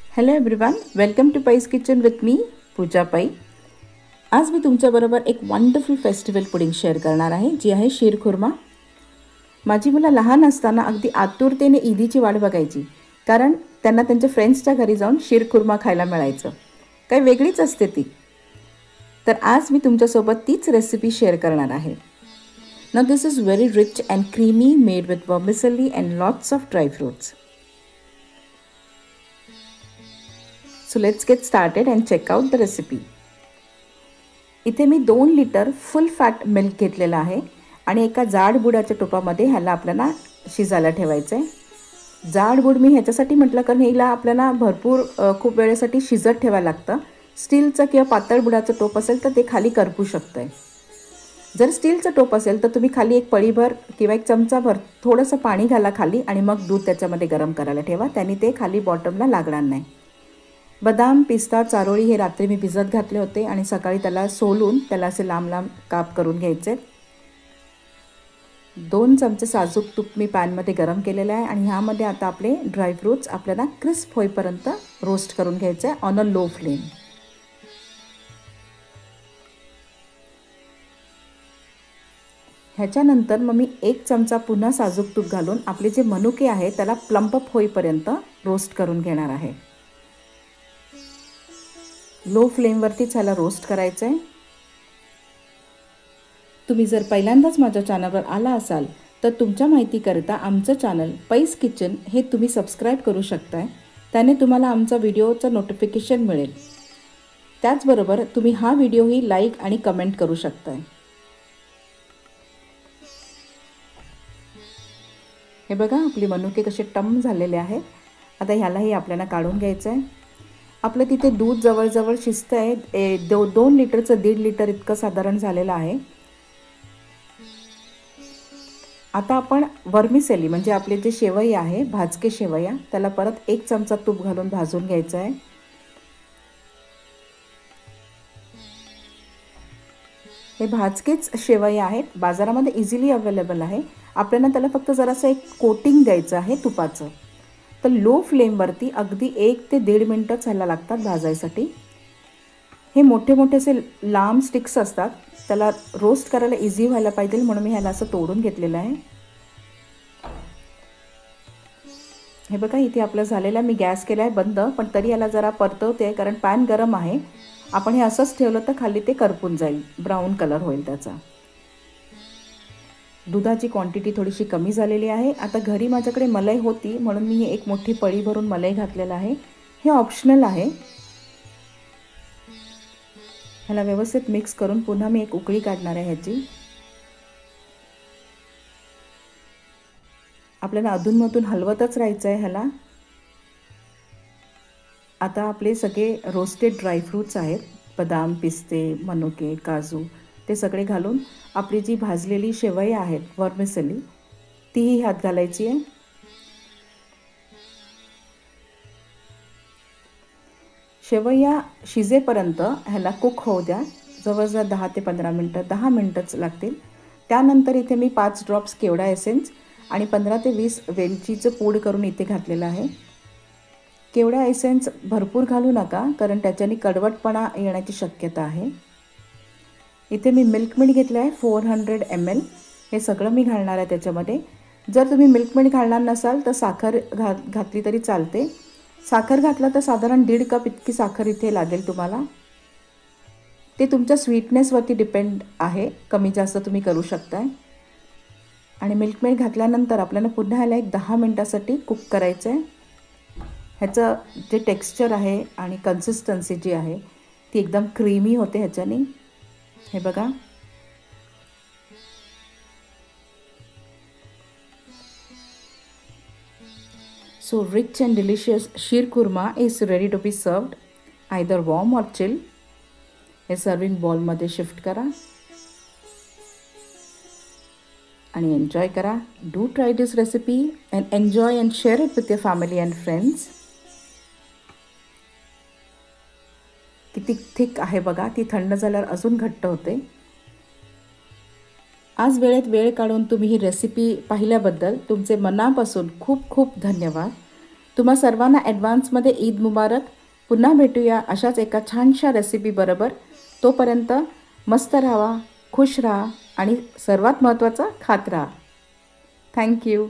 Hello everyone, welcome to पैस kitchen with me पूजा पै. आज मी तुमच्याबरोबर एक वंडरफुल फेस्टिवल पुडिंग शेअर करणार आहे, जी आहे शीरखुर्मा. माझी मुलं लहान असताना अगदी आतुरतेने ईदीची वाट बघायची, कारण त्यांना त्यांच्या फ्रेंड्सच्या घरी जाऊन शीरखुर्मा खायला मिळायचं. काही वेगळीच असते ती. तर आज मी तुमच्यासोबत तीच रेसिपी शेअर करणार आहे. Now this is very rich and creamy, made with vermicelli and lots of dry fruits. So let's get started and check out the recipe. इथे मी 2 लिटर फुल फॅट मिल्क घेतलेलं आहे आणि एका जाड बुडाच्या टोपामध्ये ह्याला आपल्याला शिजायला ठेवायचं आहे. जाड बुड मी ह्याच्यासाठी म्हटलं कारण हिला आपल्याला भरपूर खूप वेळेसाठी शिजत ठेवायला लागतं. स्टीलचं किंवा पातळ बुडाचं टोप असेल तर ते खाली करपू शकतं. जर स्टीलचं टोप असेल तर तुम्ही खाली एक पळीभर किंवा एक चमचाभर थोडंसं पाणी घाला खाली आणि मग दूध त्याच्यामध्ये गरम करायला ठेवा. त्याने ते खाली बॉटमला लागणार नाही. बदाम, पिस्ता, चारोळी हे रात्री मी भिजत घातले होते आणि सकाळी त्याला सोलून त्याला असे लांब लांब काप करून घ्यायचे. 2 चमचे साजूक तूप मी पॅनमध्ये गरम केलेलं आहे आणि ह्यामध्ये आता आपले ड्रायफ्रूट्स आपल्याला क्रिस्प होईपर्यंत रोस्ट करून घ्यायचे आहे ऑन अ लो फ्लेम. ह्याच्यानंतर मग मी 1 चमचा पुन्हा साजूक तूप घालून आपले जे मनुके आहे त्याला प्लम्पअप होईपर्यंत रोस्ट करून घेणार आहे. लो फ्लेमवरतीच ह्याला रोस्ट करायचं आहे. तुम्ही जर पहिल्यांदाच माझ्या चॅनलवर आला असाल तर तुमच्या माहितीकरिता आमचं चॅनल पैस किचन हे तुम्ही सबस्क्राईब करू शकताय. त्याने तुम्हाला आमचा व्हिडिओचं नोटिफिकेशन मिळेल. त्याचबरोबर तुम्ही हा व्हिडिओही लाईक आणि कमेंट करू शकताय. हे बघा आपली मनुके कसे टम झालेले आहेत. आता ह्यालाही आपल्याला काढून घ्यायचं आहे. आपलं तिथे दूध जवळजवळ शिजतं आहे. 2 लिटरचं 1.5 लिटर इतकं साधारण झालेलं आहे. आता आपण वर्मिसेली म्हणजे आपले जे शेवई आहे भाजके शेवया त्याला परत 1 चमचा तूप घालून भाजून घ्यायचं आहे. हे भाजकेच शेवया आहेत, बाजारामध्ये इझिली अवेलेबल आहे. आपल्याला त्याला फक्त जरासं एक कोटिंग द्यायचं आहे तुपाचं. तर लो फ्लेमवरती अगदी 1 ते 1.5 मिनटंच ह्याला लागतात भाजायसाठी. हे मोठे मोठे असे लांब स्टिक्स असतात, त्याला रोस्ट करायला इझी व्हायला पाहिजे म्हणून मी ह्याला असं तोडून घेतलेलं आहे. हे बघा इथे आपलं झालेलं आहे. मी गॅस केला आहे बंद, पण तरी याला जरा परतवते कारण पॅन गरम आहे. आपण हे असंच ठेवलं तर खाली ते करपून जाईल, ब्राऊन कलर होईल त्याचा. दुधाची क्वांटिटी थोडीशी कमी झालेली आहे. आता घरी माझ्याकडे मलाई होती म्हणून मी एक मोठी पळी भरून मलाई घातलेलं आहे. हे ऑप्शनल आहे. ह्याला व्यवस्थित मिक्स करून पुन्हा मी एक उकळी काढणार आहे ह्याची. आपल्याला अधूनमधून हलवतच राहायचं आहे ह्याला. आता आपले सगळे रोस्टेड ड्रायफ्रूट्स आहेत, बदाम, पिस्ते, मनुके, काजू, ते सगळे घालून आपली जी भाजलेली शेवई आहेत वर्मिसेली तीही ह्यात घालायची आहे. शेवया शिजेपर्यंत ह्याला कुक होऊ द्या. जवळजवळ 10 ते 15 मिनटं, 10 मिनटंच लागतील. त्यानंतर इथे मी 5 ड्रॉप्स केवडा एसेन्स आणि 15 ते 20 वेलचीचं पूड करून इथे घातलेलं आहे. केवडा एसेन्स भरपूर घालू नका कारण त्याच्याने कडवटपणा येण्याची शक्यता आहे. इथे मी मिल्क मेड घेतलं आहे 400 ml. हे सगळं मी घालणार आहे त्याच्यामध्ये. जर तुम्ही मिल्क मेड घालणार नसाल तर साखर घातली तरी चालते. साखर घातलं तर साधारण 1.5 कप इतकी साखर इथे लागेल तुम्हाला. ते तुमच्या स्वीटनेसवरती डिपेंड आहे, कमी जास्त तुम्ही करू शकताय. आणि मिल्क मेड घातल्यानंतर आपल्याला पुन्हा ह्याला एक 10 मिनटासाठी कुक करायचं आहे. ह्याचं जे टेक्स्चर आहे आणि कन्सिस्टन्सी जी आहे ती एकदम क्रीमी होते ह्याच्याने. हे बघा so rich and delicious sheer khurma is ready to be served either warm or chill. हे सर्विंग बॉलमध्ये शिफ्ट करा आणि एन्जॉय करा. Do try this recipe and enjoy and share it with your family and friends. किती थिक आहे बघा, ती थंड झाल्यावर अजून घट्ट होते. आज वेळेत वेळ काढून तुम्ही ही रेसिपी पाहिल्याबद्दल तुमचे मनापासून खूप खूप धन्यवाद. तुम्हा सर्वांना ॲडव्हान्समध्ये ईद मुबारक. पुन्हा भेटूया अशाच एका छानशा रेसिपीबरोबर. तोपर्यंत मस्त राहा, खुश राहा आणि सर्वात महत्त्वाचं खात राहा. थँक्यू.